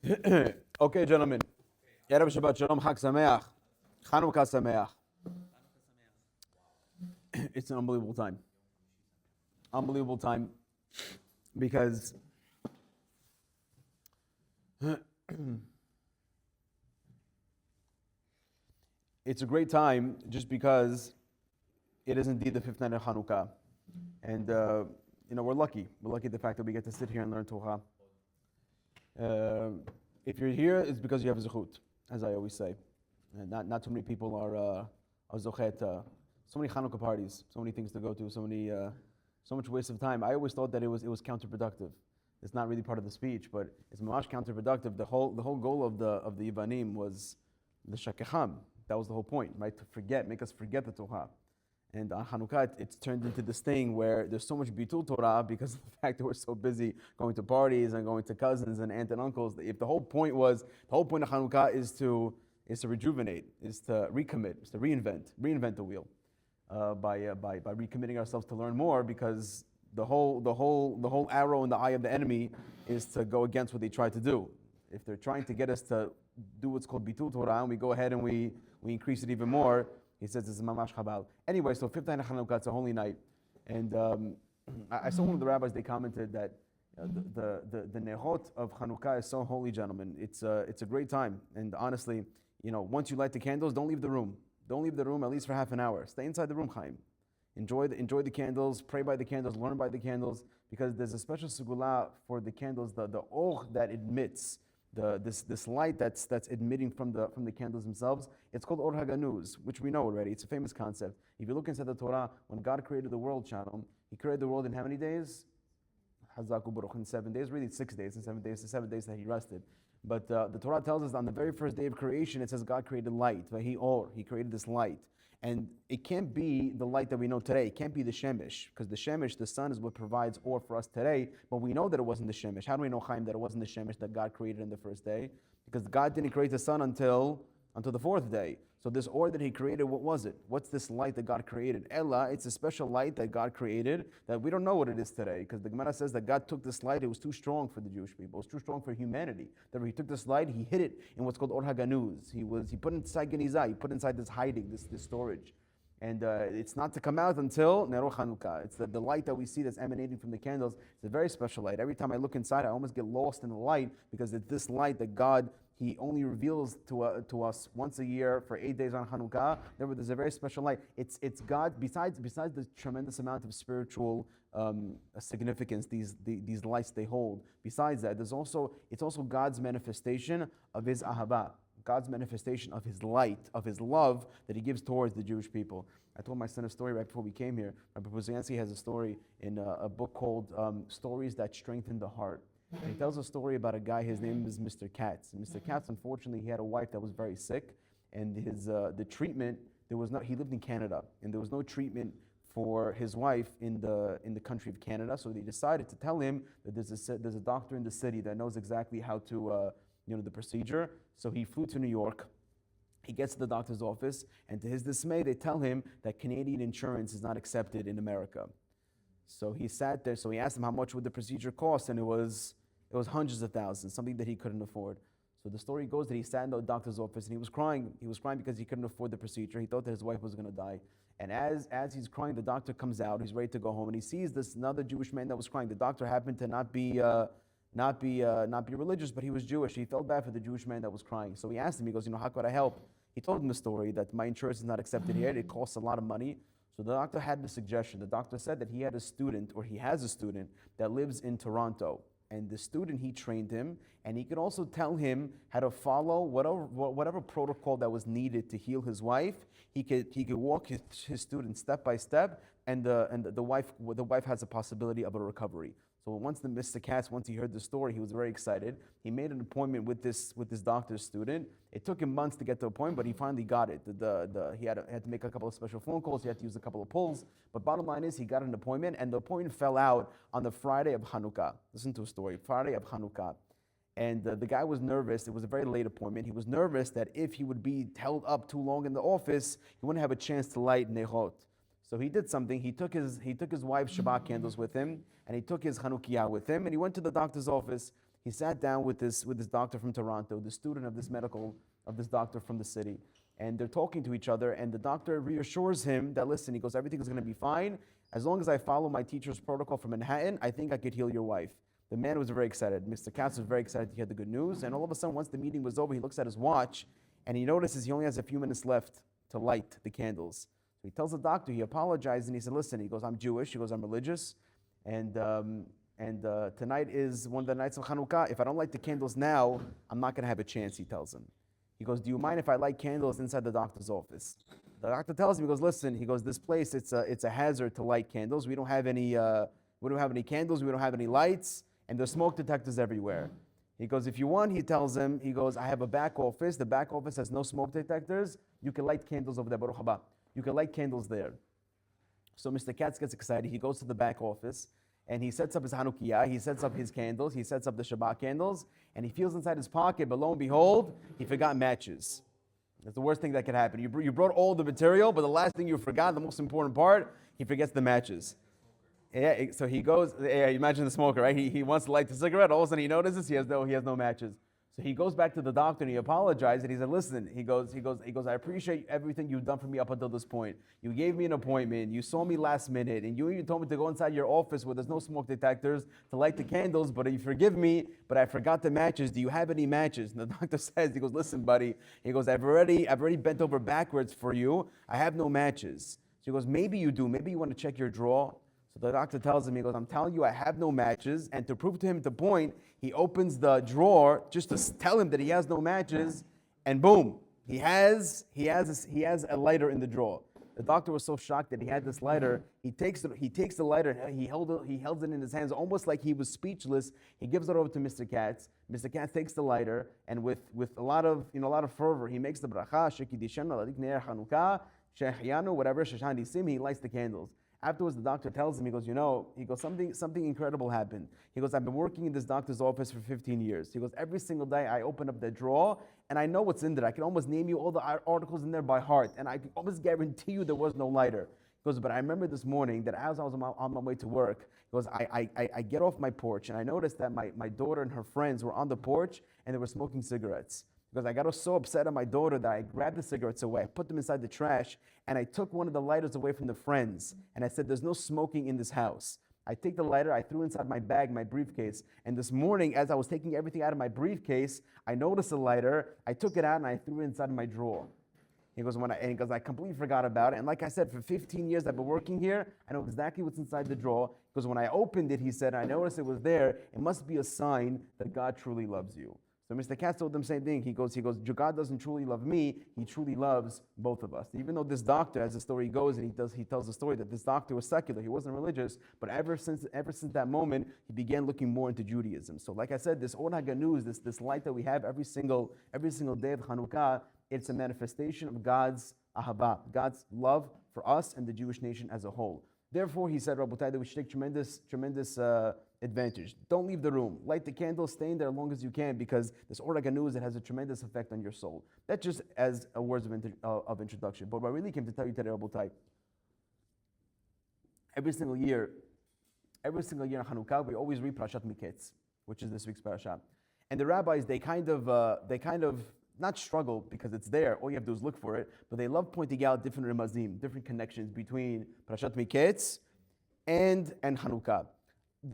Okay, gentlemen. Erev Shabbat Shalom, Chag Sameach, Chanukah Sameach. It's an unbelievable time. Unbelievable time because it's a great time just because it is indeed the fifth night of Hanukkah. And, we're lucky. We're lucky the fact that we get to sit here and learn Torah. If you're here, it's because you have zechut, as I always say. And not too many people are zochet. So many Hanukkah parties, so many things to go to, so much waste of time. I always thought that it was counterproductive. It's not really part of the speech, but it's mamash counterproductive. The whole goal of the Ivanim was the shakecham. That was the whole point, right? To make us forget the Torah. And on Hanukkah, it's turned into this thing where there's so much bitul Torah because of the fact that we're so busy going to parties and going to cousins and aunt and uncles. If the whole point of Hanukkah is to rejuvenate, is to recommit, is to reinvent the wheel by recommitting ourselves to learn more, because the whole arrow in the eye of the enemy is to go against what they try to do. If they're trying to get us to do what's called bitul Torah, and we go ahead and we increase it even more, he says it's mamash chabal. Anyway, so fifth night of Hanukkah, it's a holy night. And I saw one of the rabbis, they commented that the nehot of Hanukkah is so holy, gentlemen. It's a great time. And honestly, once you light the candles, don't leave the room. Don't leave the room at least for half an hour. Stay inside the room, Chaim. Enjoy the candles, pray by the candles, learn by the candles, because there's a special segula for the candles, the or that emits, this light that's emitting from the candles themselves. It's called Or HaGanuz, which we know already. It's a famous concept. If you look inside the Torah, when God created the world, Shalom, He created the world in how many days? Hazaku Baruch, in 7 days, really 6 days, in 7 days, the 7 days that He rested. But the Torah tells us on the very first day of creation, it says God created light. He created this light. And it can't be the light that we know today. It can't be the Shemesh, because the Shemesh, the sun, is what provides or for us today. But we know that it wasn't the Shemesh. How do we know, Chaim, that it wasn't the Shemesh that God created in the first day? Because God didn't create the sun until the fourth day. So this or that He created, what was it? What's this light that God created? Ella, it's a special light that God created that we don't know what it is today. Because the Gemara says that God took this light, it was too strong for the Jewish people. It was too strong for humanity. Therefore, He took this light, He hid it in what's called Or HaGanuz. He put it inside Genizah, He put it inside this hiding, this storage. And it's not to come out until Nero Chanukah. It's the light that we see that's emanating from the candles. It's a very special light. Every time I look inside, I almost get lost in the light, because it's this light that God, He only reveals to us once a year for 8 days on Hanukkah. Therefore, there's a very special light. It's God, besides the tremendous amount of spiritual significance these lights they hold. Besides that, it's also God's manifestation of His ahava. God's manifestation of His light, of His love that He gives towards the Jewish people. I told my son a story right before we came here. Rabbi Buziansky has a story in a book called Stories That Strengthen the Heart. And he tells a story about a guy, his name is Mr. Katz. And Mr. Katz, unfortunately, he had a wife that was very sick, and the treatment, he lived in Canada, and there was no treatment for his wife in the country of Canada. So they decided to tell him that there's a doctor in the city that knows exactly how to the procedure. So he flew to New York. He gets to the doctor's office, and to his dismay, they tell him that Canadian insurance is not accepted in America. So he sat there. So he asked him how much would the procedure cost, and it was hundreds of thousands, something that he couldn't afford. So the story goes that he sat in the doctor's office and he was crying. He was crying because he couldn't afford the procedure. He thought that his wife was going to die. And as he's crying, the doctor comes out. He's ready to go home, and he sees this another Jewish man that was crying. The doctor happened to not be religious, but he was Jewish. He felt bad for the Jewish man that was crying. So he asked him, he goes, how could I help? He told him the story that my insurance is not accepted here. It costs a lot of money. So the doctor had the suggestion. The doctor said that he has a student that lives in Toronto. And the student, he trained him, and he could also tell him how to follow whatever protocol that was needed to heal his wife. He could walk his student step by step, and the wife has a possibility of a recovery. So once Mr. Katz he heard the story, he was very excited. He made an appointment with this doctor's student. It took him months to get to a point, but he finally got it. He had to make a couple of special phone calls. He had to use a couple of pulls. But bottom line is, he got an appointment, and the appointment fell out on the Friday of Hanukkah. Listen to a story. Friday of Hanukkah. And the guy was nervous. It was a very late appointment. He was nervous that if he would be held up too long in the office, he wouldn't have a chance to light nehot. So he did something. He took his wife's Shabbat candles with him, and he took his Chanukiah with him, and he went to the doctor's office. he sat down with this doctor from Toronto, the student of this doctor from the city, and they're talking to each other, and the doctor reassures him that, listen, he goes, everything is going to be fine. As long as I follow my teacher's protocol from Manhattan, I think I could heal your wife. The man was very excited. Mr. Katz was very excited to hear the good news, and all of a sudden, once the meeting was over, he looks at his watch, and he notices he only has a few minutes left to light the candles. So he tells the doctor, he apologized, and he said, listen, he goes, I'm Jewish, he goes, I'm religious, and tonight is one of the nights of Hanukkah. If I don't light the candles now, I'm not going to have a chance, he tells him. He goes, do you mind if I light candles inside the doctor's office? The doctor tells him, he goes, listen, he goes, this place, it's a hazard to light candles. We don't have any candles, we don't have any lights, and there's smoke detectors everywhere. He goes, if you want, he tells him, he goes, I have a back office. The back office has no smoke detectors. You can light candles over there, Baruch haba. You can light candles there. So Mr. Katz gets excited. He goes to the back office, and he sets up his Hanukkah, he sets up his candles, he sets up the Shabbat candles, and he feels inside his pocket, but lo and behold, he forgot matches. That's the worst thing that could happen. You brought all the material, but the last thing you forgot, the most important part, he forgets the matches. Yeah, so he goes, imagine the smoker, right? He wants to light the cigarette, all of a sudden he notices he has no matches. So he goes back to the doctor and he apologized, and he said, listen, he goes, I appreciate everything you've done for me up until this point. You gave me an appointment, you saw me last minute, and you even told me to go inside your office where there's no smoke detectors to light the candles, but you forgive me, but I forgot the matches. Do you have any matches? And the doctor says, he goes, listen, buddy, he goes, I've already bent over backwards for you. I have no matches. So he goes, maybe you do. Maybe you want to check your drawer. So the doctor tells him, he goes, I'm telling you, I have no matches. And to prove to him the point, he opens the drawer just to tell him that he has no matches, and boom, he has a lighter in the drawer. The doctor was so shocked that he had this lighter. He takes the lighter, he held it in his hands, almost like he was speechless. He gives it over to Mr. Katz. Mr. Katz takes the lighter, and with a lot of fervor, he makes the bracha, shekidishanu, ladik ne'er Chanukah, shechianu, whatever, sheshan disim, he lights the candles. Afterwards, the doctor tells him, he goes, something incredible happened. He goes, I've been working in this doctor's office for 15 years. He goes, every single day I open up the drawer and I know what's in there. I can almost name you all the articles in there by heart, and I can almost guarantee you there was no lighter. He goes, but I remember this morning that as I was on my way to work, he goes, I get off my porch and I noticed that my daughter and her friends were on the porch and they were smoking cigarettes. Because I got so upset at my daughter that I grabbed the cigarettes away, I put them inside the trash, and I took one of the lighters away from the friends, and I said, there's no smoking in this house. I take the lighter, I threw inside my bag, my briefcase, and this morning, as I was taking everything out of my briefcase, I noticed the lighter, I took it out, and I threw it inside my drawer. He goes, I completely forgot about it, and like I said, for 15 years I've been working here, I know exactly what's inside the drawer, because when I opened it, he said, I noticed it was there, it must be a sign that God truly loves you. So Mr. Katz told them the same thing. He goes, God doesn't truly love me, he truly loves both of us. Even though this doctor, as the story goes, and he tells the story that this doctor was secular, he wasn't religious, but ever since that moment, he began looking more into Judaism. So like I said, this Or HaGanuz, this light that we have every single day of Hanukkah, it's a manifestation of God's ahava, God's love for us and the Jewish nation as a whole. Therefore, he said, Rabotai, that we should take tremendous advantage. Don't leave the room. Light the candle, stay in there as long as you can, because this Or HaGanuz, it has a tremendous effect on your soul. That's just as a words of introduction. But what I really came to tell you today, Rabotai, every single year in Hanukkah, we always read Parashat Miketz, which is this week's parasha. And the rabbis, they kind of not struggle because it's there. All you have to do is look for it. But they love pointing out different remazim, different connections between Parashat Miketz and Hanukkah.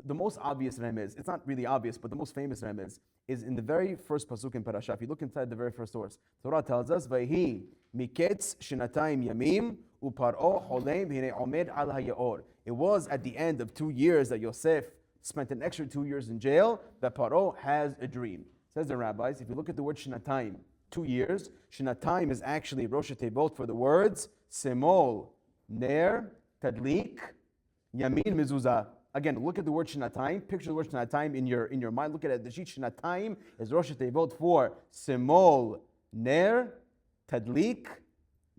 The most obvious remez, it's not really obvious, but the most famous remez is in the very first pasuk in parasha. If you look inside the very first source, Torah tells us, "Vayhi Miketz shenatayim yamim uParo holem v'hinei omed al hayaor." It was at the end of 2 years that Yosef spent an extra 2 years in jail that Paro has a dream. Says the rabbis, if you look at the word shenatayim, 2 years, shenatayim is actually Rosh Tevot for the words Semol, Ner, Tadlik, Yamin, Mezuzah. Again, look at the word shenatayim. Picture the word shenatayim in your mind. Look at it. The sheet shenatayim is Rosh Tevot for Semol, Ner, Tadlik,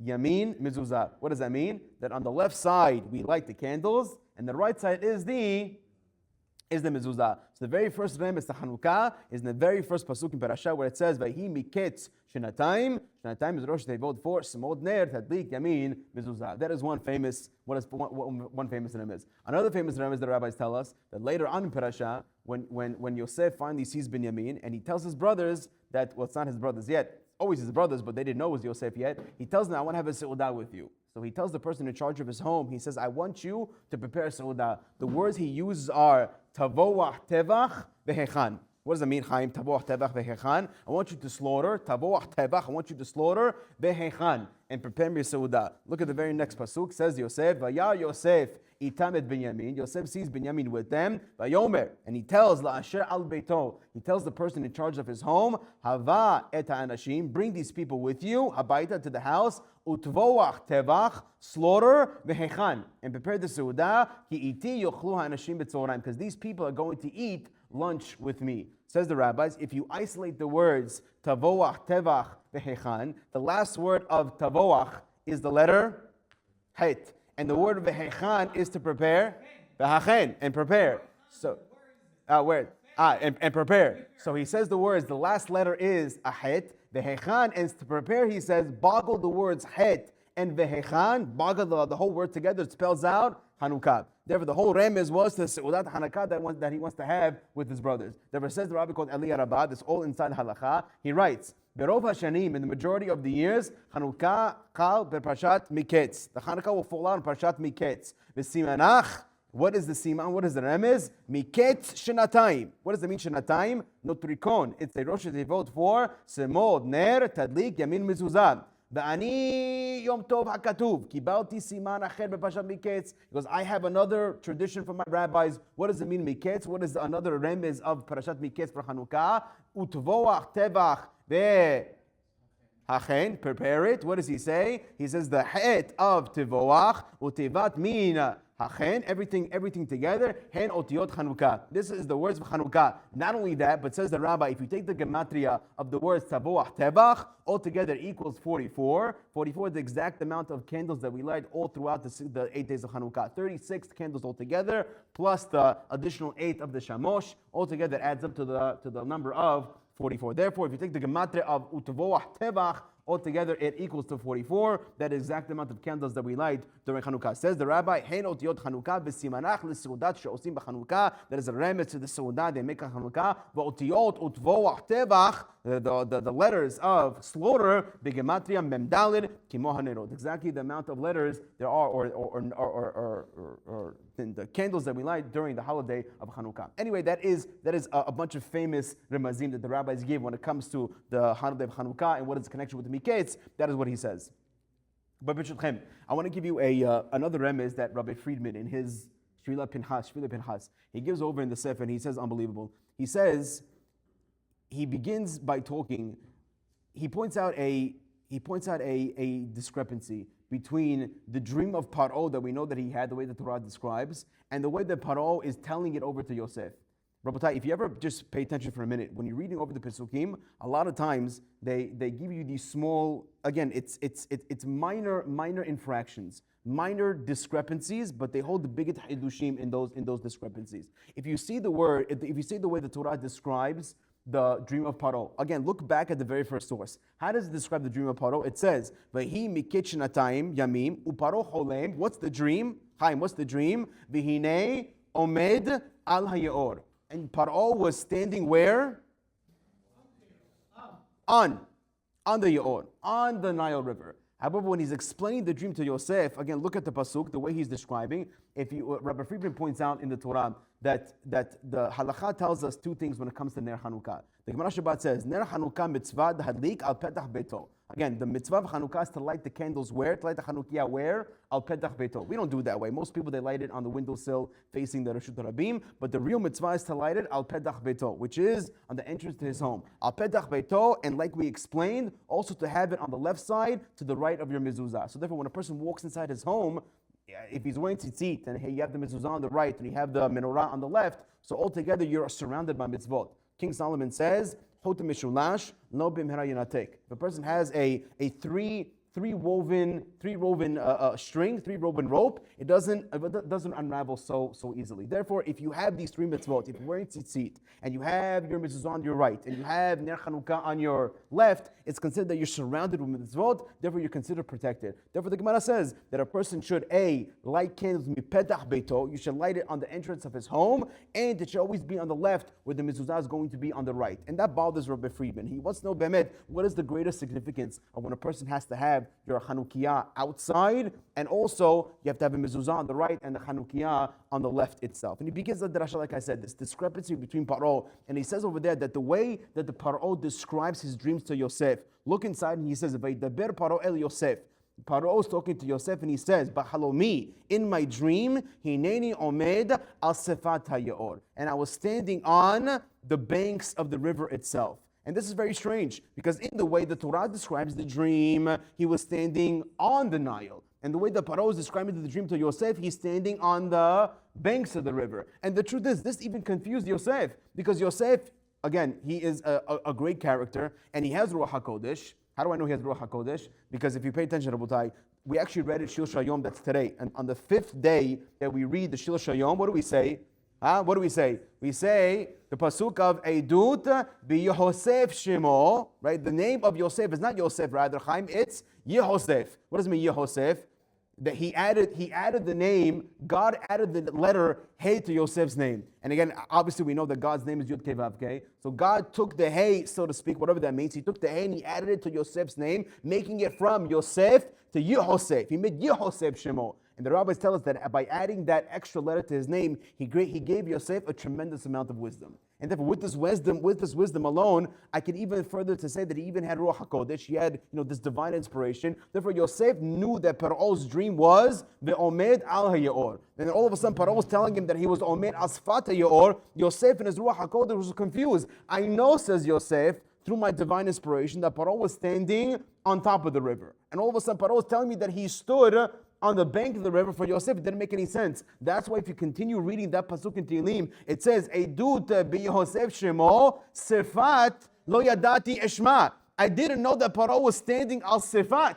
Yamin, Mezuzah. What does that mean? That on the left side we light the candles, and the right side is the mezuzah. So the very first remez to Hanukkah is in the very first pasuk in parasha where it says, "Vayhi miketz shenatayim." Shenatayim is Rosh Tevot for Semod Ner Tadlik Yamin Mezuzah. That is one famous remez. Another famous remez the rabbis tell us that later on in parasha, when Yosef finally sees Binyamin and he tells his brothers that, well, it's not his brothers yet, always his brothers, but they didn't know it was Yosef yet. He tells them, I want to have a seudah with you. So he tells the person in charge of his home, he says, I want you to prepare a seudah. The words he uses are tavoah tevach vehechan. What does that mean, Chaim? Tavoah tevach vehechan. I want you to slaughter. Tavoah tevach. I want you to slaughter vehechan and prepare me a seudah. Look at the very next pasuk. Says Yosef, Vayar Yosef itam et Binyamin. Yosef sees Binyamin with them. Vayomer, and he tells la'asher al beito. He tells the person in charge of his home, Hava et ha'anashim. Bring these people with you, habaita, to the house. Utvoach tevach, slaughter vehechan, and prepare the seudah. Ki iti yochlu ha'anashim b'tzoraim, because these people are going to eat lunch with me. Says the rabbis, if you isolate the words tavoach tevach vehechan, the last word of tavoach is the letter het, and the word vehechan is to prepare, vehachen, and prepare. So, and prepare. So he says the words, the last letter is a het, vehechan, and to prepare, he says, boggle the words het and vehechan, boggle the whole word together, it spells out Hanukkah. Therefore, the whole remez was the seudat Hanukkah that he wants to have with his brothers. Therefore, says the rabbi called Eli Rabbah, this all inside halacha. He writes, Berov Hashanim, in the majority of the years, Hanukkah kal beParshat Miketz. The Hanukkah will fall out in Parshat Miketz. V'simanach. What is the siman? What is the remez? Miketz shenatayim. What does it mean shenatayim? Notrikon. It's a rosh tevot for semod ner tadlik yamin mezuzah. Ba'ani yom tov hakatuv kibalti siman acher bepashat miketz. Because I have another tradition from my rabbis. What does it mean miketz? What is another remez of Parashat Miketz for Hanukkah? Utvoach tevach ve'hachen. Prepare it. What does he say? He says the het of tivoach utevat min hachen. Everything together. Hen otiyot Hanukkah. This is the words of Hanukkah. Not only that, but says the rabbi, if you take the gematria of the words tavoach tevach, altogether equals 44. 44 is the exact amount of candles that we light all throughout the 8 days of Hanukkah. 36 candles altogether, plus the additional 8 of the shamosh. Altogether adds up to the number of 44. Therefore, if you take the gematria of utvoach tevach, altogether it equals to 44. That exact amount of candles that we light during Hanukkah. Says the rabbi, Hein otiyot Hanukkah b'simanach l'seudat she'osim b'Hanukkah. That is a remez to the seudah they make on Hanukkah. V'otiyot utvoach tevach, the letters of slaughter, b'gematria memdalid kimo hanerot. Exactly the amount of letters there are, or the candles that we light during the holiday of Hanukkah. Anyway, that is a bunch of famous remazim that the rabbis give when it comes to the holiday of Hanukkah and what is the connection with the Miketz. That is what he says. But B'shutchem, I want to give you another remez that Rabbi Friedman in his Shvila Pinchas, he gives over in the Sefer, and he says unbelievable. He says, he begins by talking, he points out a discrepancy between the dream of Paro that we know that he had, the way the Torah describes, and the way that Paro is telling it over to Yosef. Rabbi, if you ever just pay attention for a minute, when you're reading over the Pesukim, a lot of times they give you these small, again, it's minor infractions, minor discrepancies, but they hold the biggest hidushim in those discrepancies. If you see the way the Torah describes the dream of Paro, again, look back at the very first source. How does it describe the dream of Paro? It says, "Vahi miketz shenatayim yamim uparo holem." What's the dream? Chaim, what's the dream? V'hinei omed al hayor. And Paro was standing where? On the Yaor, on the Nile River. However, when he's explaining the dream to Yosef, again, look at the pasuk, the way he's describing. Rabbi Friedman points out in the Torah that the halacha tells us two things when it comes to Ner Hanukkah. The Gemara Shabbat says, Ner Hanukkah mitzvah hadlik al petach beto. Again, the mitzvah of Hanukkah is to light the candles where? To light the Hanukkah where? Al petach beto. We don't do it that way. Most people, they light it on the windowsill facing the Reshut Rabim, but the real mitzvah is to light it al petach beto, which is on the entrance to his home. Al petach beto, and like we explained, also to have it on the left side to the right of your mezuzah. So therefore, when a person walks inside his home, if he's wearing tzitzit, and you have the mezuzah on the right, and you have the menorah on the left, so altogether you're surrounded by mitzvot. King Solomon says, Chota mishulash, no bimhera yinatek. If a person has a three three-woven string, three-woven rope. It doesn't unravel so easily. Therefore, if you have these three mitzvot, if you're wearing tzitzit, and you have your mitzvot on your right, and you have Ner Chanukah on your left, it's considered that you're surrounded with mitzvot, therefore you're considered protected. Therefore, the Gemara says that a person should light candles mipetach beito, you should light it on the entrance of his home, and it should always be on the left where the mezuzah is going to be on the right. And that bothers Rabbi Friedman. He wants to know, Bemet, what is the greatest significance of when a person has to have your Chanukiah outside, and also you have to have a mezuzah on the right and the Chanukiah on the left itself. And he begins the drasha, like I said, this discrepancy between Paro, and he says over there that the way that the Paro describes his dreams to Yosef, look inside and he says, Vaydaber Paro el Yosef. Paro is talking to Yosef and he says, Bahalomi, in my dream, Hineni Omed al Sefat HaYeor. And I was standing on the banks of the river itself. And this is very strange, because in the way the Torah describes the dream, he was standing on the Nile. And the way the Paro is describing the dream to Yosef, he's standing on the banks of the river. And the truth is, this even confused Yosef, because Yosef, again, he is a great character, and he has Ruach HaKodesh. How do I know he has Ruach HaKodesh? Because if you pay attention, Rabotai, we actually read it Shil Shayom, that's today. And on the fifth day that we read the Shil Shayom, what do we say? What do we say? We say the pasuk of Eidut b'Yehosef Shemo, right? The name of Yosef is not Yosef, rather, Chaim, it's Yehosef. What does it mean, Yehosef? That he added the name, God added the letter Hey to Yosef's name. And again, obviously we know that God's name is Yud Kei Vav Kei. So God took the Hey, so to speak, whatever that means. He took the Hey and he added it to Yosef's name, making it from Yosef to Yehosef. He made Yehosef Shemo. And the rabbis tell us that by adding that extra letter to his name, he gave Yosef a tremendous amount of wisdom. And therefore, with this wisdom alone, I can even further to say that he even had Ruach HaKodesh. He had, this divine inspiration. Therefore, Yosef knew that Paro's dream was the Omed al HaYeor. And then all of a sudden, Paro was telling him that he was Omed al Sfat HaYeor. Yosef in his Ruach HaKodesh was confused. I know, says Yosef, through my divine inspiration, that Paro was standing on top of the river. And all of a sudden, Paro was telling me that he stood on the bank of the river. For Yosef, it didn't make any sense. That's why if you continue reading that pasuk in Tehillim, it says, Eidut b'Yehosef Shemo, Sefat lo yadati eshma. I didn't know that Paro was standing al Sefat.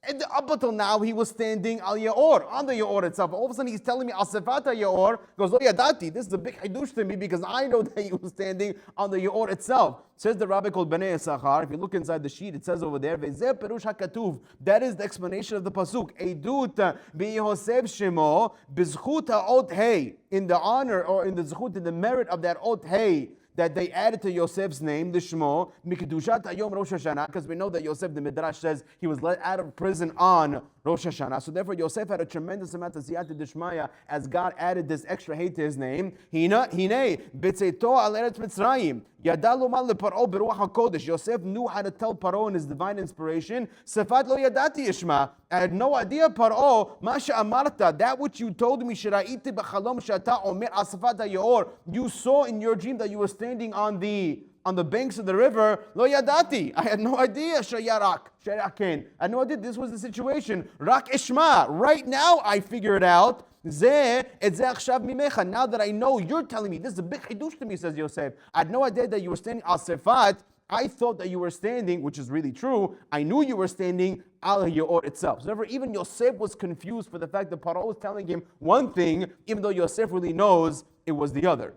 And up until now, he was standing al Yaor, on the Yaor itself. All of a sudden, he's telling me al Sefat Yaor. He goes, lo yadati. This is a big hidush to me, because I know that he was standing on the Yaor itself. Says the rabbi called Bnei Yisachar. If you look inside the sheet, it says over there, Ve'zeh perush hakatuv. That is the explanation of the pasuk. Eidut b'Yehosef Shemo b'zchut ha'ot hey. In the honor, or in the zchut, in the merit of that ot hey, that they added to Yosef's name, the Shmo, Mikdushat Hayom Rosh Hashanah, because we know that Yosef, the Midrash says, he was let out of prison on Rosh Hashanah. So therefore, Yosef had a tremendous amount of Siyata Dishmaya as God added this extra hate to his name. Hine, Betzeto al Eretz Mitzrayim. Yadalu mal leParo beruach hakodesh. Yosef knew how to tell Paro in his divine inspiration. Sefat lo yadati ishma. I had no idea, Paro, Masha amarta, that which you told me, shira'iti b'chalom shata omer al Sefat haYeor. You saw in your dream that you were standing on the banks of the river. Lo yadati. I had no idea. Shayarak. Shayarakin. I had no idea this was the situation. Rak ishma. Right now I figure it out. Now that I know, you're telling me, this is a big chidush to me, says Yosef. I had no idea that you were standing al Sefat. I thought that you were standing, which is really true. I knew you were standing al Yaor itself. So therefore, even Yosef was confused for the fact that Paro was telling him one thing, even though Yosef really knows it was the other.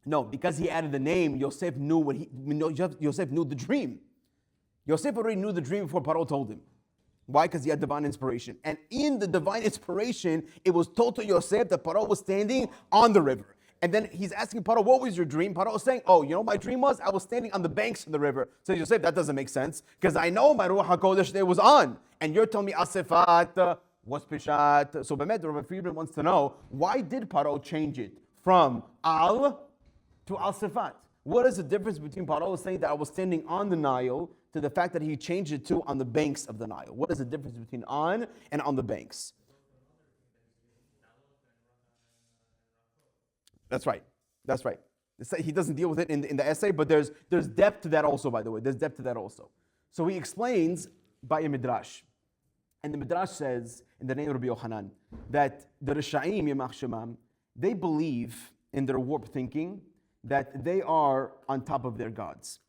No, because he added the name, Yosef knew Yosef knew the dream. Yosef already knew the dream before Paro told him. Why? Because he had divine inspiration. And in the divine inspiration, it was told to Yosef that Paro was standing on the river. And then he's asking Paro, what was your dream? Paro was saying, my dream was I was standing on the banks of the river. So Yosef, that doesn't make sense, because I know my Ruach HaKodesh there was on. And you're telling me Asifat, what's Pishat? So Bemet, Rabbi Friedman wants to know, why did Paro change it from Al to Al Sefat? What is the difference between Paro saying that I was standing on the Nile to the fact that he changed it to on the banks of the Nile? What is the difference between on and on the banks? That's right. He doesn't deal with it in the essay, but there's depth to that also, by the way. There's depth to that also. So he explains by a Midrash. And the Midrash says, in the name of Rabbi Yochanan, that the Risha'im, Yemach Shemam, they believe in their warped thinking that they are on top of their gods.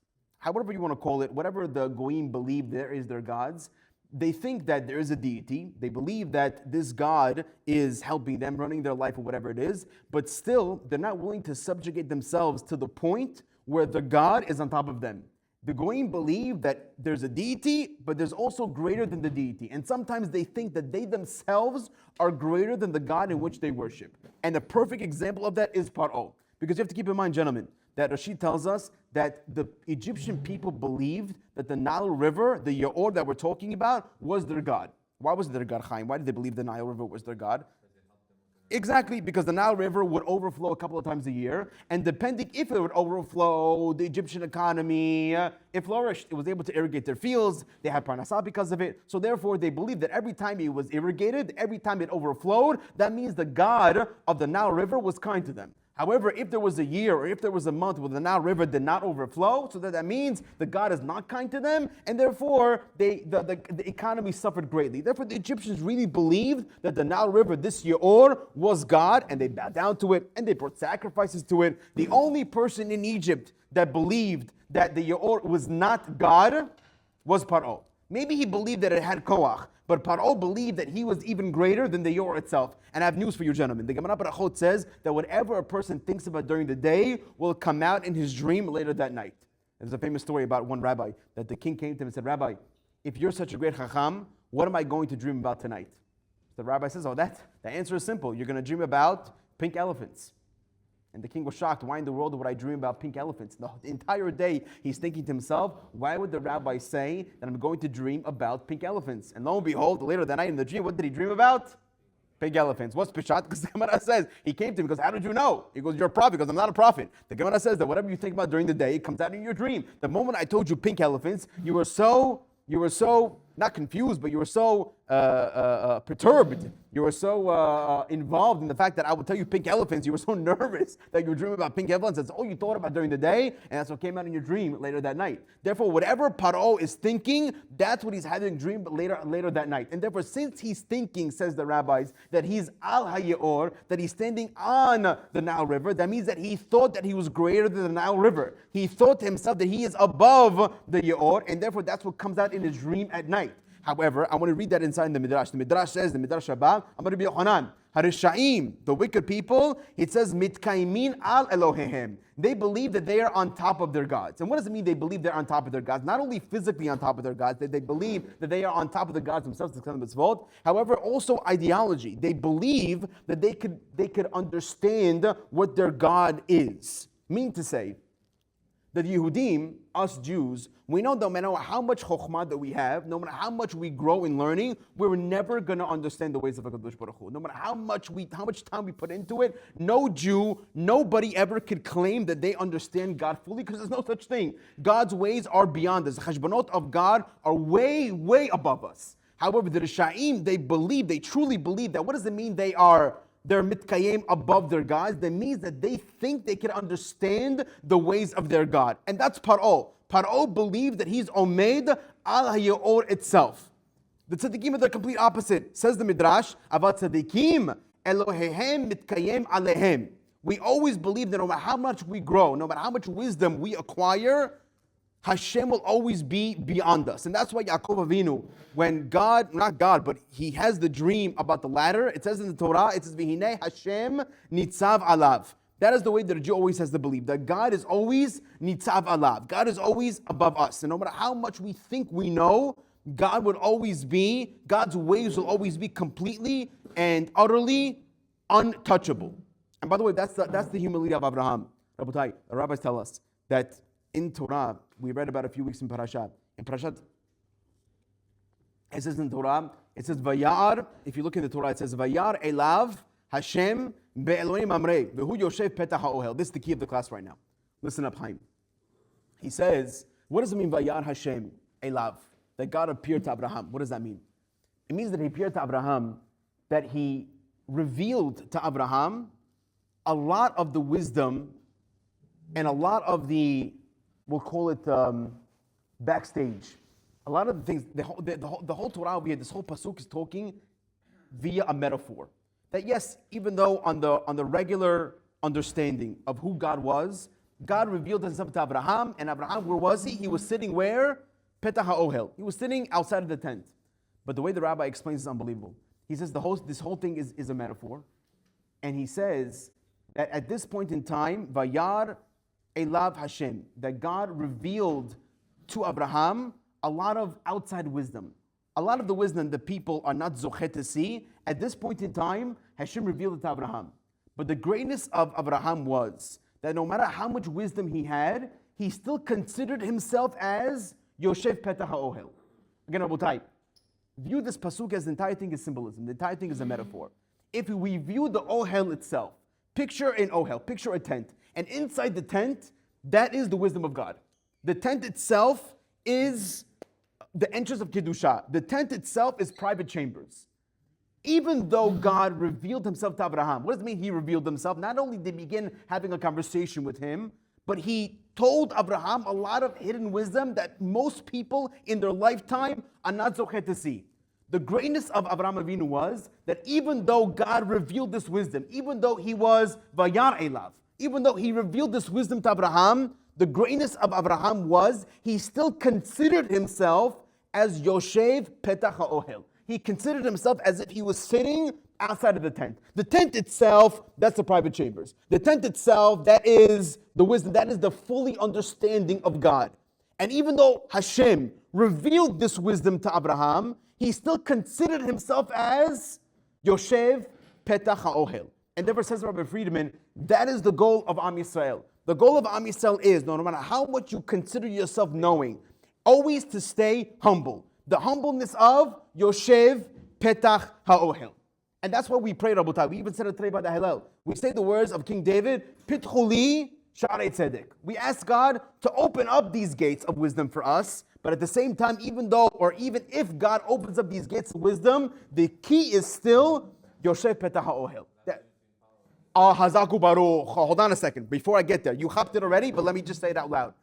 however you want to call it, whatever the Goyim believe there is their gods, they think that there is a deity. They believe that this God is helping them, running their life or whatever it is, but still they're not willing to subjugate themselves to the point where the God is on top of them. The Goyim believe that there's a deity, but there's also greater than the deity. And sometimes they think that they themselves are greater than the God in which they worship. And a perfect example of that is Paro. Because you have to keep in mind, gentlemen, that Rashid tells us that the Egyptian people believed that the Nile River, the Yaor that we're talking about, was their God. Why was it their God, Chaim? Why did they believe the Nile River was their God? Exactly, because the Nile River would overflow a couple of times a year, and depending if it would overflow, the Egyptian economy, it flourished. It was able to irrigate their fields. They had parnasah because of it. So therefore, they believed that every time it was irrigated, every time it overflowed, that means the God of the Nile River was kind to them. However, if there was a year or if there was a month where the Nile River did not overflow, so that means the God is not kind to them, and therefore the economy suffered greatly. Therefore, the Egyptians really believed that the Nile River, this Yaor, was God, and they bowed down to it, and they brought sacrifices to it. The only person in Egypt that believed that the Yaor was not God was Paro. Maybe he believed that it had koach, but Paro believed that he was even greater than the Yaor itself. And I have news for you, gentlemen. The Gemara Barachot says that whatever a person thinks about during the day will come out in his dream later that night. There's a famous story about one rabbi, that the king came to him and said, Rabbi, if you're such a great chacham, what am I going to dream about tonight? The rabbi says, the answer is simple. You're going to dream about pink elephants. And the king was shocked. Why in the world would I dream about pink elephants? The entire day he's thinking to himself, why would the rabbi say that I'm going to dream about pink elephants? And lo and behold, later that night in the dream, what did he dream about? Pink elephants. What's Pishat? Because the Gemara says, he came to him because how did you know? He goes, you're a prophet. Because I'm not a prophet. The Gemara says that whatever you think about during the day, it comes out in your dream. The moment I told you pink elephants, you were so not confused, but you were so perturbed. You were so involved in the fact that I would tell you pink elephants. You were so nervous that you were dreaming about pink elephants. That's all you thought about during the day, and that's what came out in your dream later that night. Therefore, whatever Paro is thinking, that's what he's having a dream later that night. And therefore, since he's thinking, says the rabbis, that he's al hayor, that he's standing on the Nile River, that means that he thought that he was greater than the Nile River. He thought to himself that he is above the Yaor, and therefore that's what comes out in his dream at night. However, I want to read that inside the Midrash. The Midrash says, the Midrash Rabbi, Amar Rabbi Yochanan, Harisha'im, the wicked people, it says, Mitkaimin al Elohehem. They believe that they are on top of their gods. And what does it mean they believe they're on top of their gods? Not only physically on top of their gods, that they believe that they are on top of the gods themselves, however, also ideology. They believe that they could understand what their God is. Meaning to say, that Yehudim, us Jews, we know no matter how much chokhmah that we have, no matter how much we grow in learning, we're never going to understand the ways of HaKadosh Baruch Hu. No matter how much time we put into it, no Jew, nobody ever could claim that they understand God fully, because there's no such thing. God's ways are beyond us. The cheshbonot of God are way, way above us. However, the Risha'im, they truly believe that. What does it mean they're mitkayim above their gods? That means that they think they can understand the ways of their God. And that's Paro. Paro believed that he's Omed al Hayor itself. The tzaddikim are the complete opposite. Says the Midrash, Avat tzaddikim Elohehem mitkayim alehem. We always believe that no matter how much we grow, no matter how much wisdom we acquire, Hashem will always be beyond us. And that's why Yaakov Avinu, when not God, but he has the dream about the ladder, it says in the Torah, it says, V'hinei Hashem nitzav alav. That is the way that a Jew always has to believe, that God is always nitzav alav. God is always above us. And no matter how much we think we know, God's ways will always be completely and utterly untouchable. And by the way, that's the humility of Abraham. Rabotai, the rabbis tell us that in Torah, we read about a few weeks in Parashat. In Parashat, it says in Torah, it says Vayar. If you look in the Torah, it says Vayar elav Hashem be'elonim amrei v'hu yoshev petach ha'ohel. This is the key of the class right now. Listen up, Chaim. He says, what does it mean Vayar Hashem elav? That God appeared to Abraham. What does that mean? It means that he appeared to Abraham, that he revealed to Abraham a lot of the wisdom and a lot of the, we'll call it backstage. A lot of the things, the whole Torah over here, this whole pasuk is talking via a metaphor. That yes, even though on the regular understanding of who God was, God revealed himself to Abraham, and Abraham, where was he? He was sitting where? Petach HaOhel. He was sitting outside of the tent. But the way the rabbi explains is unbelievable. He says this whole thing is a metaphor. And he says that at this point in time, Vayar Elav Hashem, that God revealed to Abraham a lot of outside wisdom. A lot of the wisdom that people are not zochet to see. At this point in time, Hashem revealed it to Abraham. But the greatness of Abraham was that no matter how much wisdom he had, he still considered himself as Yoshev Petach HaOhel. Again, Rabotai, view this pasuk as the entire thing is symbolism. The entire thing is a metaphor. If we view the Ohel itself, picture an Ohel, picture a tent, and inside the tent, that is the wisdom of God. The tent itself is the entrance of Kedusha. The tent itself is private chambers. Even though God revealed himself to Abraham, what does it mean he revealed himself? Not only did he begin having a conversation with him, but he told Abraham a lot of hidden wisdom that most people in their lifetime are not zochet to see. The greatness of Abraham Avinu was that even though God revealed this wisdom, even though he was Vayar Elav, even though he revealed this wisdom to Abraham, the greatness of Abraham was he still considered himself as Yoshev Petach HaOhel. He considered himself as if he was sitting outside of the tent. The tent itself, that's the private chambers. The tent itself, that is the wisdom, that is the fully understanding of God. And even though Hashem revealed this wisdom to Abraham, he still considered himself as Yoshev Petach HaOhel. And therefore says Rabbi Friedman, that is the goal of Am Yisrael. The goal of Am Yisrael is, no matter how much you consider yourself knowing, always to stay humble. The humbleness of Yoshev Petach HaOhel. And that's what we pray, Rabotai. We even said it today by the Hillel. We say the words of King David, Pitchuli Sha'arei Tzedek. We ask God to open up these gates of wisdom for us, but at the same time, even if God opens up these gates of wisdom, the key is still Yoshev Petach HaOhel. Hazaku Baruch. Hold on a second. Before I get there, you hopped it already, but let me just say it out loud.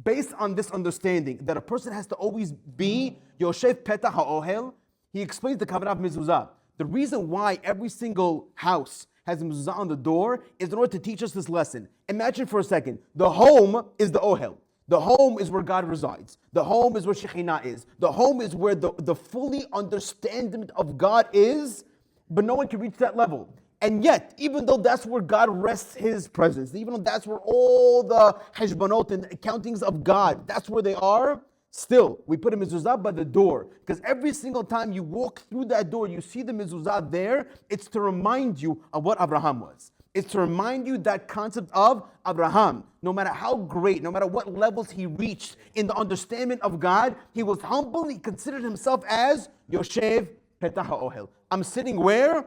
Based on this understanding that a person has to always be Yoshev Petach HaOhel, he explains the kavanah of mezuzah. The reason why every single house has a mezuzah on the door is in order to teach us this lesson. Imagine for a second, the home is the Ohel. The home is where God resides. The home is where Shekhinah is. The home is where the fully understanding of God is, but no one can reach that level. And yet, even though that's where God rests his presence, even though that's where all the heshbonot and accountings of God, that's where they are, still, we put a mezuzah by the door. Because every single time you walk through that door, you see the mezuzah there, it's to remind you of what Abraham was. It's to remind you that concept of Abraham. No matter how great, no matter what levels he reached in the understanding of God, he was humble. He considered himself as Yoshev Petach HaOhel. I'm sitting where?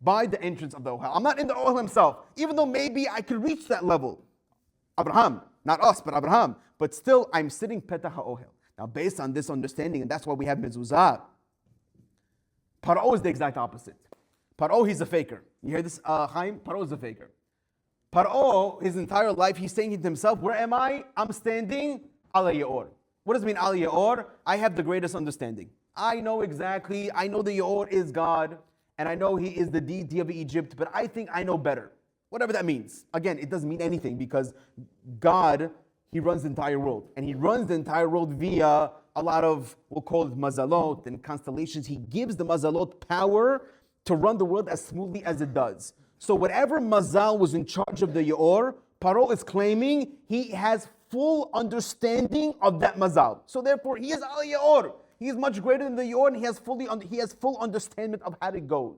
By the entrance of the Ohel. I'm not in the Ohel himself, even though maybe I could reach that level. Abraham, not us, but Abraham. But still, I'm sitting Petach HaOhel. Now, based on this understanding, and that's why we have mezuzah, Paro is the exact opposite. Paro, he's a faker. You hear this, Chaim? Paro is a faker. Paro, his entire life, he's saying to himself, where am I? I'm standing ala Yaor. What does it mean, ala Yaor? I have the greatest understanding. I know the Yaor is God, and I know he is the deity of Egypt, but I think I know better. Whatever that means. Again, it doesn't mean anything because God, he runs the entire world. And he runs the entire world via a lot of, we'll call it mazalot and constellations. He gives the mazalot power to run the world as smoothly as it does. So whatever mazal was in charge of the Yaor, Paro is claiming he has full understanding of that mazal. So therefore, he is al Yaor. He is much greater than the Yaor, and he has full understanding of how it goes.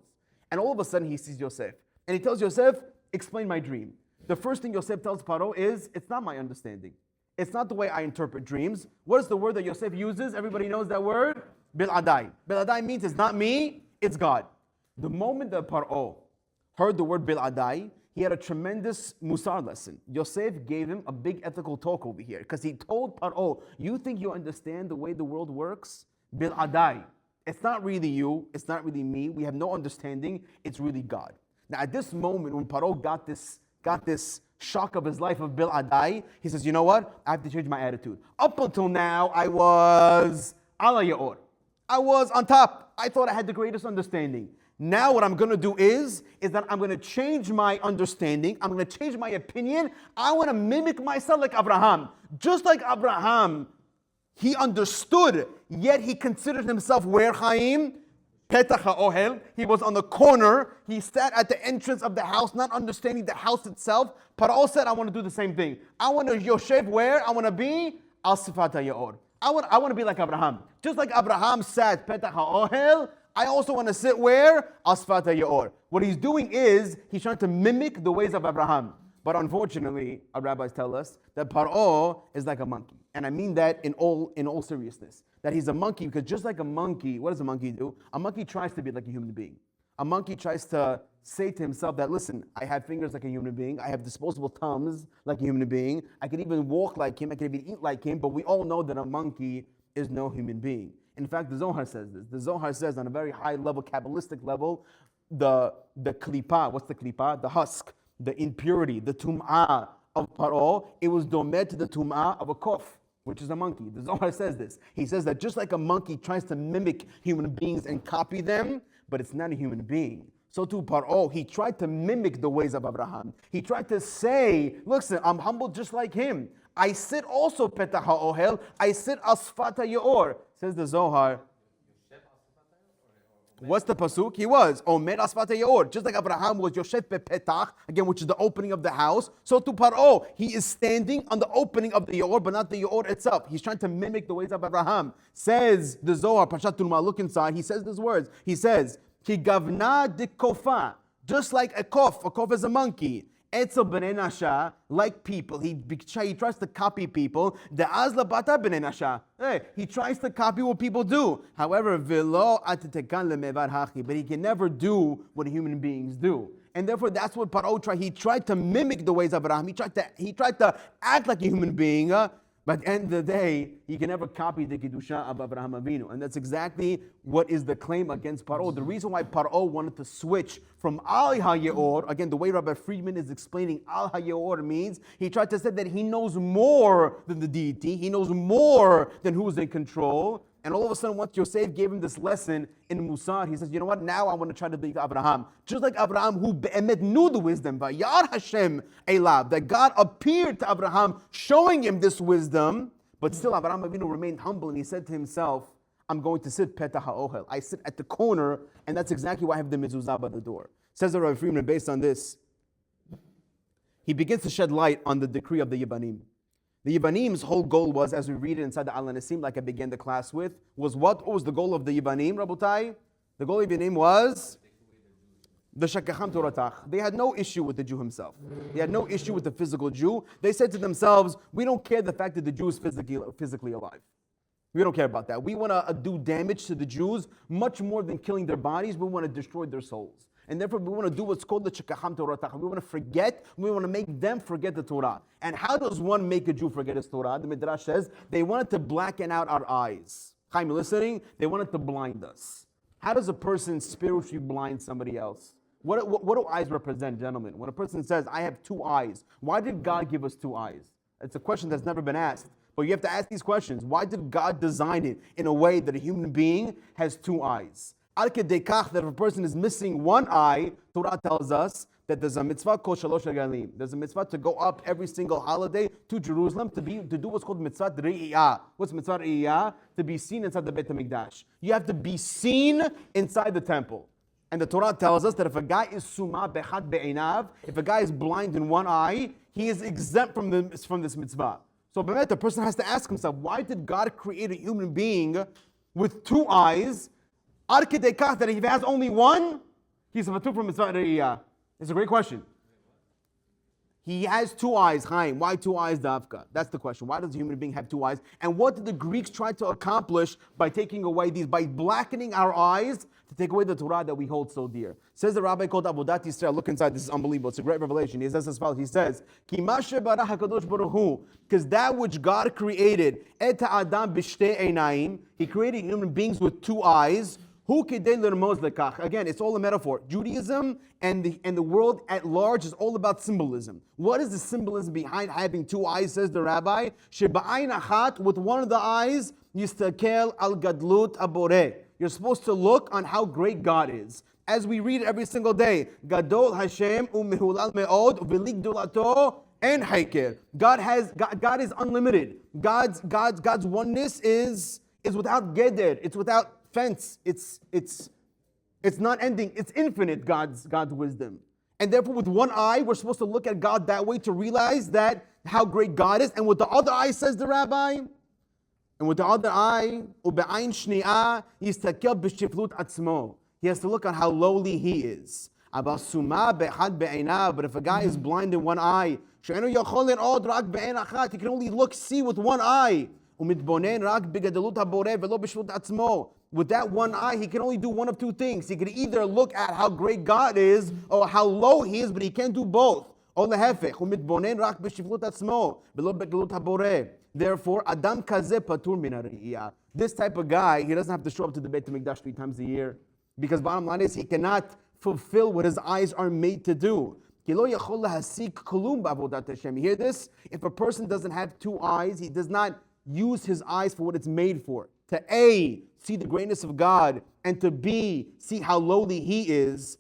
And all of a sudden, he sees Yosef. And he tells Yosef, explain my dream. The first thing Yosef tells Paro is, it's not my understanding. It's not the way I interpret dreams. What is the word that Yosef uses? Everybody knows that word? Bil'adai. Bil'adai means it's not me, it's God. The moment that Paro heard the word Bil'adai, he had a tremendous musar lesson. Yosef gave him a big ethical talk over here because he told Paro, you think you understand the way the world works? Bil'adai. It's not really you, it's not really me, we have no understanding, it's really God. Now at this moment when Paro got this shock of his life of Bil'adai, he says, you know what? I have to change my attitude. Up until now, I was ala Yaor. I was on top. I thought I had the greatest understanding. Now what I'm going to do is that I'm going to change my understanding. I'm going to change my opinion. I want to mimic myself like Abraham. Just like Abraham, he understood, yet he considered himself where, Chaim? Petach ha'ohel. He was on the corner. He sat at the entrance of the house, not understanding the house itself. Paro said, I want to do the same thing. I want to yoshev where? I want to be al sifat ha'yor. I want to be like Abraham. Just like Abraham sat Petach ha'ohel, I also want to sit where? Al sifat ha'yor. What he's doing is, he's trying to mimic the ways of Abraham. But unfortunately, our rabbis tell us that Paro is like a monkey. And I mean that in all seriousness. That he's a monkey, because just like a monkey, what does a monkey do? A monkey tries to be like a human being. A monkey tries to say to himself that, listen, I have fingers like a human being. I have disposable thumbs like a human being. I can even walk like him. I can even eat like him. But we all know that a monkey is no human being. In fact, the Zohar says this. The Zohar says on a very high level, Kabbalistic level, the klipa, what's the klipa? The husk, the impurity, the tum'ah of Paro, it was domed to the tum'ah of a kof, which is a monkey. The Zohar says this. He says that just like a monkey tries to mimic human beings and copy them, but it's not a human being. So too Paro, he tried to mimic the ways of Abraham. He tried to say, listen, I'm humble just like him. I sit also petach ha'ohel. I sit asfat ha'yor. Says the Zohar. What's the pasuk? He was Omer asfat ha'yor. Just like Abraham was Yosef petach, again, which is the opening of the house. So to Paro, he is standing on the opening of the yor, but not the yor itself. He's trying to mimic the ways of Abraham. Says the Zohar, Pashat Tulma, look inside. He says these words. He says, Ki gavna dikofa, just like a kof is a monkey. Etzel b'nei nasha, like people, he tries to copy people. The azla bata b'nei nasha, he tries to copy what people do. However, velo atitekan lemevar hachi, but he can never do what human beings do. And therefore, that's what Paro tried. He tried to mimic the ways of Abraham. He tried to act like a human being. But at the end of the day, he can never copy the Kiddusha of Abraham Avinu. And that's exactly what is the claim against Paro. The reason why Paro wanted to switch from Al HaYeor, again, the way Rabbi Friedman is explaining Al HaYeor means, he tried to say that he knows more than the deity. He knows more than who's in control. And all of a sudden, once Yosef gave him this lesson in Musar, he says, you know what, now I want to try to be Abraham. Just like Abraham, who be'emet knew the wisdom, Vayar Hashem Elab, that God appeared to Abraham, showing him this wisdom, but still Abraham Avinu remained humble, and he said to himself, I'm going to sit Petah HaOhel. I sit at the corner, and that's exactly why I have the mezuzah by the door. Says the Rabbi Friedman, based on this, he begins to shed light on the decree of the Yibanim. The Yibanim's whole goal was, as we read it inside the Al Nasim, like I began the class with, was what? What was the goal of the Yibanim, Rabotai? The goal of the Yibanim was the Shakacham Toratach. They had no issue with the Jew himself. They had no issue with the physical Jew. They said to themselves, we don't care the fact that the Jew is physically alive. We don't care about that. We want to do damage to the Jews much more than killing their bodies. We want to destroy their souls. And therefore, we want to do what's called the Shakacham Toratach. We want to forget, we want to make them forget the Torah. And how does one make a Jew forget his Torah? The Midrash says, they wanted to blacken out our eyes. Chaim, you listening? They wanted to blind us. How does a person spiritually blind somebody else? What do eyes represent, gentlemen? When a person says, I have two eyes, why did God give us two eyes? It's a question that's never been asked. But you have to ask these questions. Why did God design it in a way that a human being has two eyes? That if a person is missing one eye, Torah tells us that there's a mitzvah called Shalosh Regalim. There's a mitzvah to go up every single holiday to Jerusalem to do what's called mitzvah re'iyah. What's mitzvah re'iyah? To be seen inside the Beit HaMikdash. You have to be seen inside the temple. And the Torah tells us that if a guy is suma bechad be'einav, if a guy is blind in one eye, he is exempt from this mitzvah. So the person has to ask himself, why did God create a human being with two eyes? That if he has only one, he's a matuk from mitzvah re'iyah. It's a great question. He has two eyes, Chaim. Why two eyes, Davka? That's the question. Why does a human being have two eyes? And what did the Greeks try to accomplish by taking away these, by blackening our eyes to take away the Torah that we hold so dear? Says the rabbi called Avodat Yisrael. Look inside, this is unbelievable. It's a great revelation. He says as follows. He says, because that which God created, Et Adam b'shtei einayim, He created human beings with two eyes. Again, it's all a metaphor. Judaism and the world at large is all about symbolism. What is the symbolism behind having two eyes, says the rabbi? With one of the eyes, yistakel al gadlut abore. You're supposed to look on how great God is. as we read every single day. Gadol Hashem umehulal me'od v'ligdulato en heiker. God is unlimited. God's oneness is without geder. It's without fence. It's not ending. It's infinite. God's wisdom. And therefore, with one eye, we're supposed to look at God that way to realize that how great God is. And with the other eye, says the Rabbi, and with the other eye, ube'ain shni'ah yistakel b'shiflut atzmo. He has to look on how lowly he is. But if a guy is blind in one eye, he can only see with one eye. With that one eye, he can only do one of two things. He can either look at how great God is or how low he is, but he can't do both. Therefore, Adam kaze patur min hariyah. This type of guy, he doesn't have to show up to the Beit HaMikdash 3 times a year. Because bottom line is, he cannot fulfill what his eyes are made to do. You hear this? If a person doesn't have two eyes, he does not use his eyes for what it's made for. To A, see the greatness of God, and to B, see how lowly he is.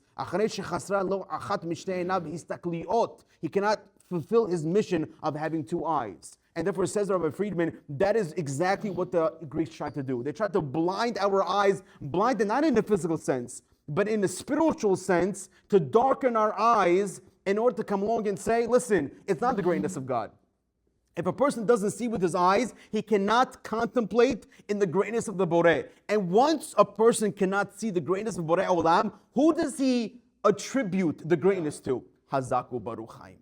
He cannot fulfill his mission of having two eyes. And therefore, says Rabbi Friedman, that is exactly what the Greeks tried to do. They tried to blind our eyes, blind them not in the physical sense, but in the spiritual sense, to darken our eyes in order to come along and say, listen, it's not the greatness of God. If a person doesn't see with his eyes, he cannot contemplate in the greatness of the Borei. And once a person cannot see the greatness of Borei Olam, who does he attribute the greatness to? Hazaku Baruch Chaim.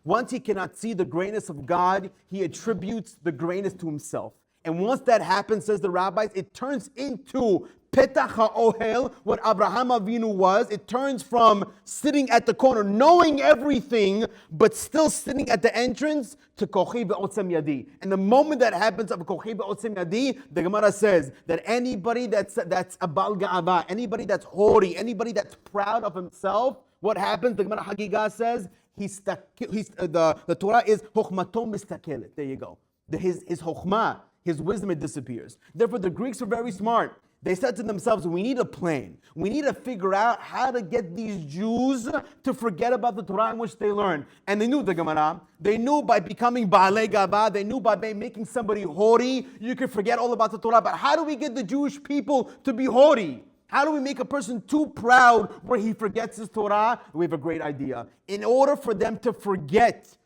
Once he cannot see the greatness of God, he attributes the greatness to himself. And once that happens, says the rabbis, it turns into Petach HaOhel, what Abraham Avinu was. It turns from sitting at the corner, knowing everything, but still sitting at the entrance, to Kochi Be'otzem Yadi. And the moment that happens of Kochi Be'otzem Yadi, the Gemara says that anybody that's a Bal Ga'ava, anybody that's haughty, anybody that's proud of himself, what happens? The Gemara Hagigah says, the Torah is Chochmato Mistakelet. There you go. His Chochmah, his wisdom, it disappears. Therefore, the Greeks were very smart. They said to themselves, we need a plan. We need to figure out how to get these Jews to forget about the Torah in which they learned. And they knew the Gemara. They knew by becoming Baalei Gaba, they knew by making somebody haughty, you could forget all about the Torah. But how do we get the Jewish people to be haughty? How do we make a person too proud where he forgets his Torah? We have a great idea. In order for them to forget,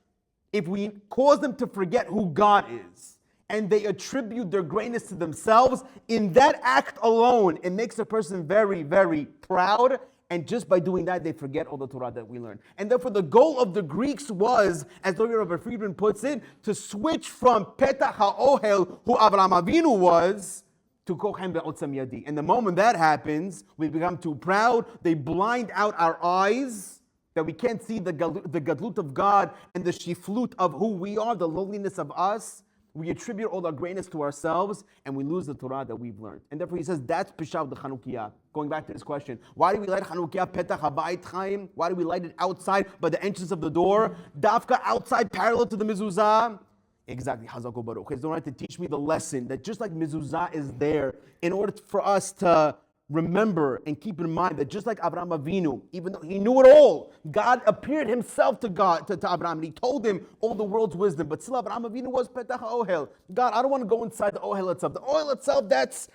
if we cause them to forget who God is, and they attribute their greatness to themselves, in that act alone, it makes a person very, very proud. And just by doing that, they forget all the Torah that we learned. And therefore, the goal of the Greeks was, as Rabbi Friedman puts it, to switch from Petach HaOhel, who Avraham Avinu was, to Kochem Be'otzem Yadi. And the moment that happens, we become too proud. They blind out our eyes, that we can't see the gadlut of God and the shiflut of who we are, the lowliness of us. We attribute all our greatness to ourselves, and we lose the Torah that we've learned. And therefore he says, that's Pishav the Chanukiah. Going back to this question, why do we light Chanukiah Petach HaBayit Chaim? Why do we light it outside by the entrance of the door? Dafka outside, parallel to the mezuzah? Exactly, Hazako Baruch. He's going to teach me the lesson that just like mezuzah is there, in order for us to remember and keep in mind that just like Abraham Avinu, even though he knew it all, God appeared himself to Abraham, and he told him all the world's wisdom. But still, Abraham Avinu was Petach HaOhel. God, I don't want to go inside the Ohel itself. The Ohel itself, that's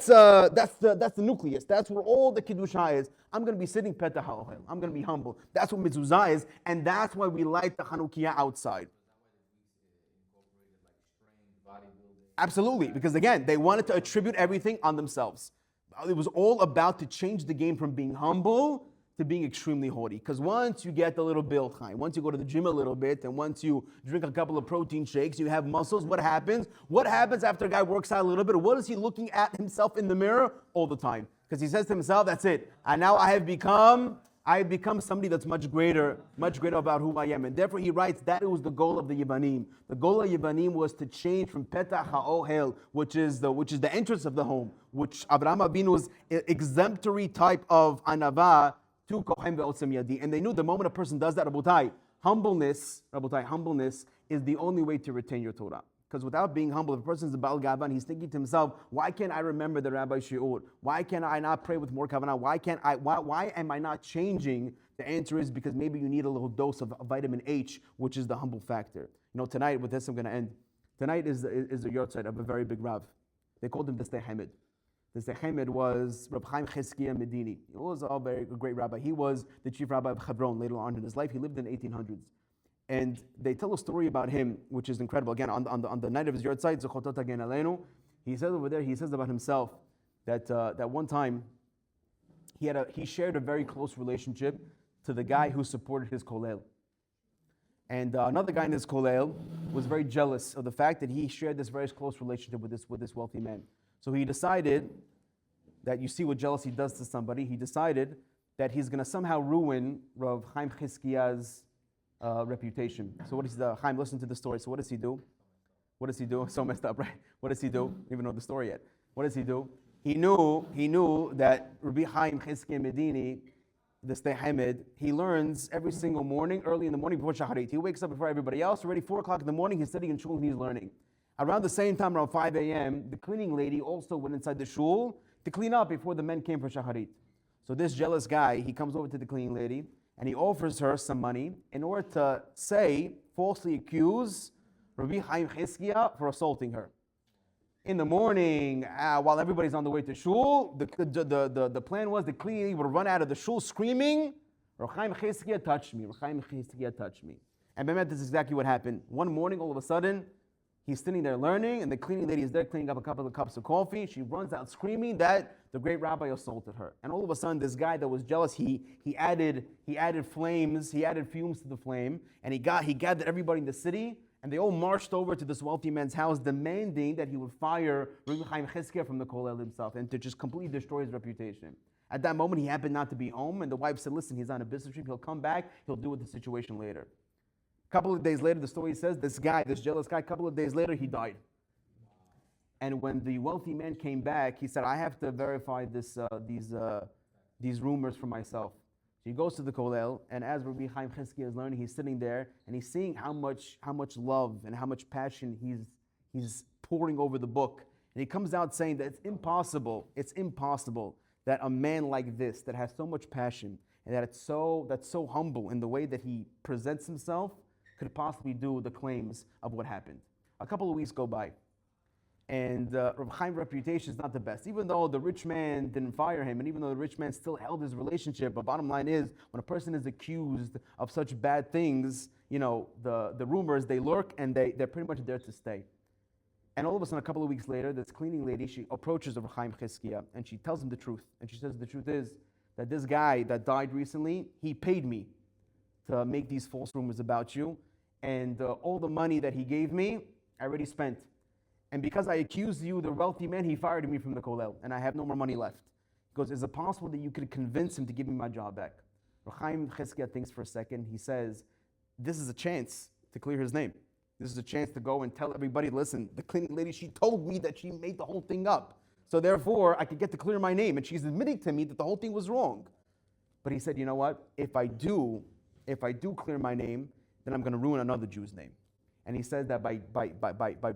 the nucleus. That's where all the Kiddushah is. I'm going to be sitting Petach HaOhel. I'm going to be humble. That's what mezuzah is, and that's why we light the Chanukiah outside. Absolutely, because again, they wanted to attribute everything on themselves. It was all about to change the game from being humble to being extremely haughty. Because once you get a little build high, once you go to the gym a little bit, and once you drink a couple of protein shakes, you have muscles, what happens? What happens after a guy works out a little bit? What is he looking at himself in the mirror all the time? Because he says to himself, that's it. And now I have become somebody that's much greater about who I am. And therefore he writes that it was the goal of the Yevanim. The goal of Yevanim was to change from Petach HaOhel, which is the entrance of the home, which Avraham Avinu's exemplary type of anava, to Kochem Be'otzem Yadi. And they knew the moment a person does that, Rabotai, humbleness is the only way to retain your Torah. Because without being humble, if a person is a Baal Gavan, he's thinking to himself, why can't I remember the Rabbi Shi'ur? Why can I not pray with more kavanah? Why am I not changing? The answer is because maybe you need a little dose of vitamin H, which is the humble factor. Tonight, with this I'm going to end. Tonight is the yortzeit of a very big Rav. They called him the Sdei Hamed. The Sdei Hamed was Reb Chaim Chizkiah Medini. He was a very great rabbi. He was the chief rabbi of Hebron later on in his life. He lived in the 1800s. And they tell a story about him, which is incredible. Again, on the night of his yortzeit, Zechotot Hagen Aleinu, he says over there, he says about himself that one time he shared a very close relationship to the guy who supported his kollel. And another guy in his kollel was very jealous of the fact that he shared this very close relationship with this wealthy man. So he decided that, you see what jealousy does to somebody, he decided that he's going to somehow ruin Rav Chaim Chizkiah's reputation. So what does Chaim, listen to the story. So what does he do? What does he do? So messed up, right? What does he do? Don't even know the story yet. What does he do? He knew that Rabbi Chaim Chizkiah Medini, the Sdei Hamed, he learns every single morning, early in the morning before Shacharit. He wakes up before everybody else. Already 4 o'clock in the morning, he's sitting in shul and he's learning. Around the same time, around 5 a.m., the cleaning lady also went inside the shul to clean up before the men came for Shacharit. So this jealous guy, he comes over to the cleaning lady and he offers her some money in order to falsely accuse Rabbi Chaim Chizkiah for assaulting her. In the morning, while everybody's on the way to shul, the plan was the cleaning lady would run out of the shul screaming, Rabbi Chaim Chizkiah touched me, Rabbi Chaim Chizkiah touched me. And Bemet, this is exactly what happened. One morning, all of a sudden, he's sitting there learning, and the cleaning lady is there cleaning up a couple of cups of coffee. She runs out screaming that the great rabbi assaulted her. And all of a sudden, this guy that was jealous, he added fumes to the flame, and he gathered everybody in the city, and they all marched over to this wealthy man's house, demanding that he would fire Rabbi Chaim Chizkiah from the kollel himself, and to just completely destroy his reputation. At that moment, he happened not to be home, and the wife said, listen, he's on a business trip, he'll come back, he'll deal with the situation later. A couple of days later, the story says, this jealous guy, a couple of days later, he died. And when the wealthy man came back, he said, I have to verify these rumors for myself. So he goes to the kollel, and as Rabbi Chaim Chizkiah is learning, he's sitting there, and he's seeing how much love and how much passion he's pouring over the book. And he comes out saying that it's impossible that a man like this, that has so much passion, and that's so humble in the way that he presents himself, could possibly do the claims of what happened. A couple of weeks go by, and Rabbi Chaim's reputation is not the best. Even though the rich man didn't fire him, and even though the rich man still held his relationship, but bottom line is, when a person is accused of such bad things, the rumors, they lurk, and they're pretty much there to stay. And all of a sudden, a couple of weeks later, this cleaning lady, she approaches Rabbi Chaim Chizkiah, and she tells him the truth. And she says, the truth is that this guy that died recently, he paid me to make these false rumors about you. And all the money that he gave me, I already spent. And because I accused you, the wealthy man, he fired me from the kollel, and I have no more money left. He goes, is it possible that you could convince him to give me my job back? Rabbi Chaim Chizkiah thinks for a second. He says, this is a chance to clear his name. This is a chance to go and tell everybody, listen, the cleaning lady, she told me that she made the whole thing up. So therefore, I could get to clear my name, and she's admitting to me that the whole thing was wrong. But he said, you know what? If I do clear my name, then I'm going to ruin another Jew's name. And he says that by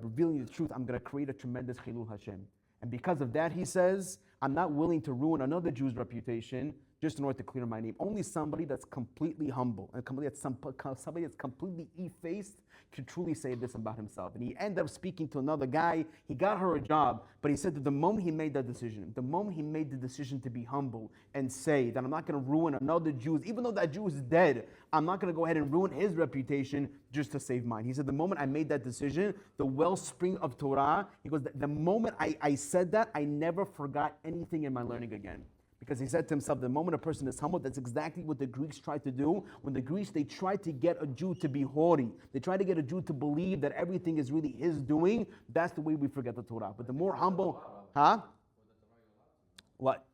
revealing the truth, I'm going to create a tremendous Chilul Hashem. And because of that, he says, I'm not willing to ruin another Jew's reputation just in order to clear my name. Only somebody that's completely humble and somebody that's completely effaced can truly say this about himself. And he ended up speaking to another guy. He got her a job, but he said that the moment he made that decision, the moment he made the decision to be humble and say that I'm not going to ruin another Jew, even though that Jew is dead, I'm not going to go ahead and ruin his reputation just to save mine. He said the moment I made that decision, the wellspring of Torah, he goes, the moment I said that, I never forgot anything in my learning again. Because he said to himself, the moment a person is humble, that's exactly what the Greeks tried to do. When the Greeks, they tried to get a Jew to be haughty. They tried to get a Jew to believe that everything is really his doing. That's the way we forget the Torah. But the more humble, What?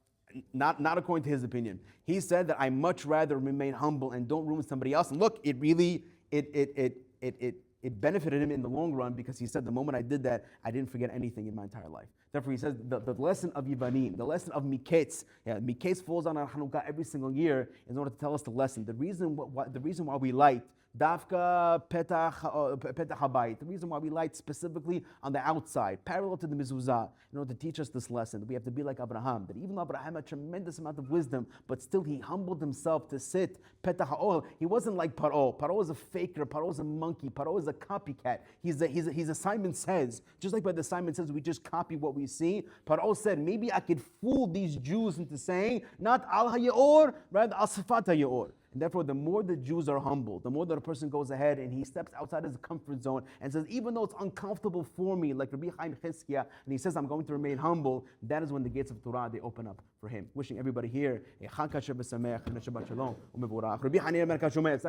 Not according to his opinion. He said that I much rather remain humble and don't ruin somebody else. And look, it really, it benefited him in the long run, because he said the moment I did that, I didn't forget anything in my entire life. Therefore, he says the lesson of Yivanim, the lesson of Miketz, Miketz falls on Hanukkah every single year in order to tell us the lesson. The reason why we light Dafka petach habayit. The reason why we light specifically on the outside, parallel to the mezuzah, in order to teach us this lesson, that we have to be like Abraham. That even though Abraham had tremendous amount of wisdom, but still he humbled himself to sit petach ha'ohel. He wasn't like Paro. Paro is a faker. Paro is a monkey. Paro is a copycat. He's a Simon Says. Just like by the Simon Says, we just copy what we see. Paro said, maybe I could fool these Jews into saying, not al hayor, rather al sifat hayor. And therefore, the more the Jews are humble, the more that a person goes ahead and he steps outside his comfort zone and says, even though it's uncomfortable for me, like Rabbi Chaim Chizkiah, and he says, I'm going to remain humble, that is when the gates of Torah, they open up for him. Wishing everybody here a Chag Kasher B'Sameach and a Shabbat Shalom. Rabbi Hanir Merkaz Shomer,